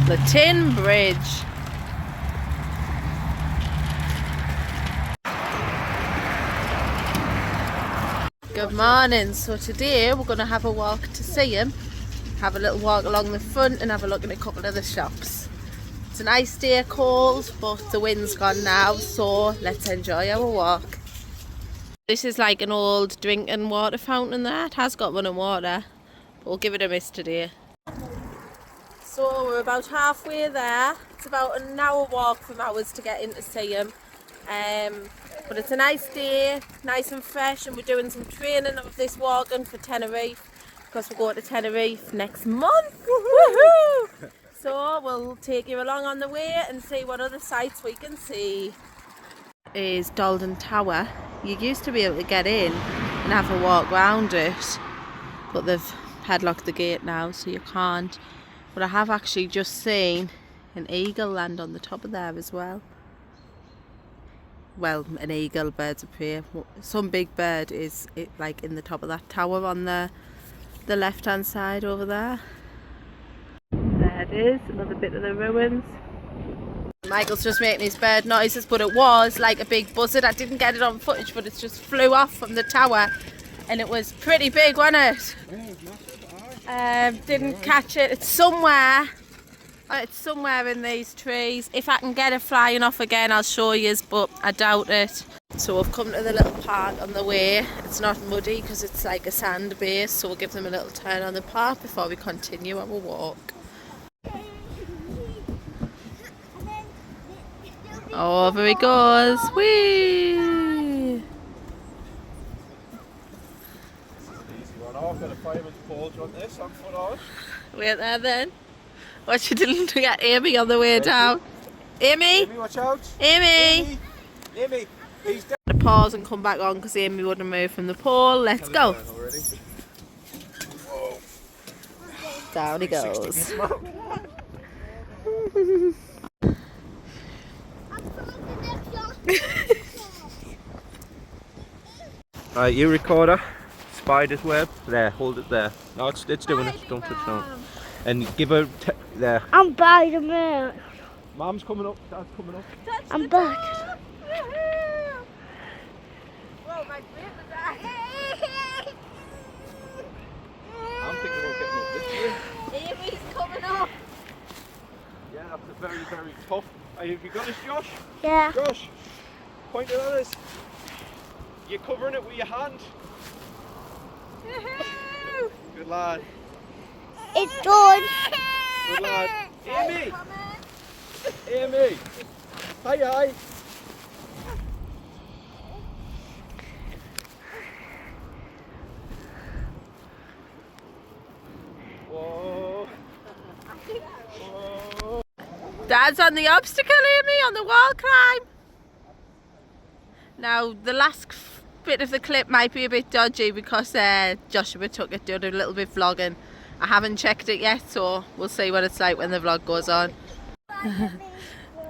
The Tin Bridge. Good morning. So today we're going to have a walk to Seaham, have a little walk along the front and have a look at a couple of the shops. It's a nice day, cold, but the wind's gone now, so let's enjoy our walk. This is like an old drinking water fountain there. It has got running water, but we'll give it a miss today. So we're about halfway there. It's about an hour walk from ours to get into Seaham. But it's a nice day, nice and fresh, and we're doing some training of this walking for Tenerife because we're going to Tenerife next month. Woohoo! So we'll take you along on the way and see what other sights we can see. Is Dalton Tower. You used to be able to get in and have a walk round it, but they've padlocked the gate now so you can't. But I have actually just seen an eagle land on the top of there as well. Well, an eagle, birds of prey. Some big bird is like in the top of that tower on the left hand side over there. There it is, another bit of the ruins. Michael's just making his bird noises, but it was like a big buzzard. I didn't get it on footage, but it just flew off from the tower and it was pretty big, wasn't it? Didn't catch it. It's somewhere in these trees. If I can get it flying off again, I'll show you, but I doubt it. So we've come to the little park on the way. It's not muddy because it's like a sand base, so we'll give them a little turn on the park before we continue our walk. Over he goes. Whee! Easy one off, got a fireman's pole. Do you want this on foot on? Wait there then. What you didn't get Amy on the way down. Amy! Amy, watch out! Amy! Amy! He's down. To pause and come back on because Amy wouldn't move from the pole. Let's go. Down he goes. Right, you recorder. Spider's web. There, hold it there. No, it's doing it. Don't touch it. And give her there. I'm by the man. Mom's coming up. Dad's coming up. I'm back. Whoa, my grip was out. I'm thinking about getting up this way. Amy's coming up. Yeah, that's a very, very tough. Have you got this, Josh? Yeah. Josh, point it at us. You're covering it with your hand. Good lad. It's done. Good lad. Amy! Amy! Hi, hi! Whoa! Whoa! Dad's on the obstacle, Amy, on the wall climb. Now, the last bit of the clip might be a bit dodgy because Joshua took it, did a little bit vlogging. I haven't checked it yet, so we'll see what it's like when the vlog goes on.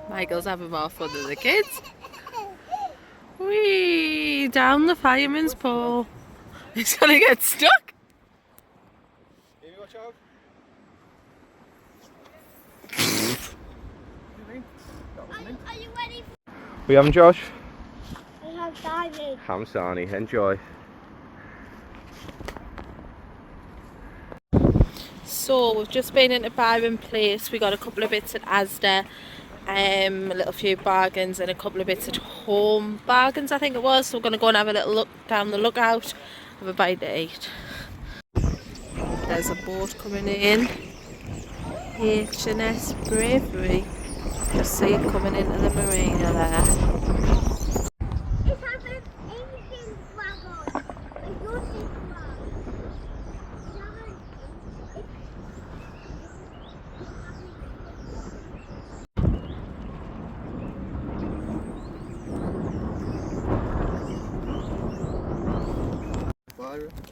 Michael's having more fun than the kids. Whee! Down the fireman's pole. He's gonna get stuck. Amy, watch out. Are you ready? We having Josh? I have diving. Ham Sarnie, enjoy. So we've just been into Byron Place. We got a couple of bits at Asda, a little few bargains and a couple of bits at Home Bargains, I think it was. So we're going to go and have a little look down the lookout, have a bite to eat. There's a boat coming in. H&S Bravery. Just see it coming into the marina there. It's happened anything wagon. I don't think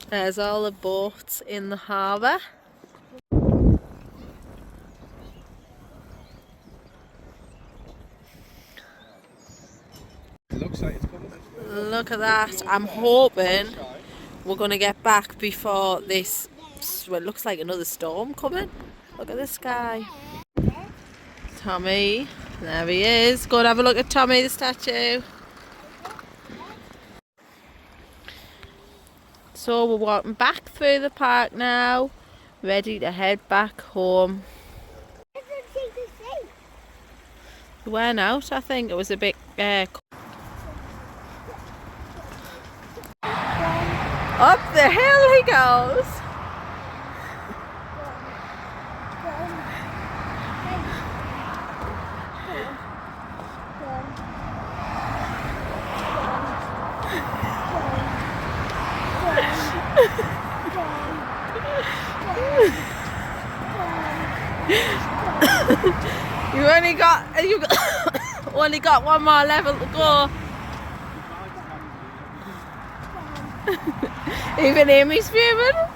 There's all the boats in the harbour. It looks like it's coming. Look at that. I'm hoping we're going to get back before this, well, it looks like another storm coming. Look at the sky. Tommy. There he is. Go and have a look at Tommy the statue. So we're walking back through the park now, ready to head back home. We went out, I think. It was a bit up the hill he goes. You've only got one more level to go. Even Amy's fuming.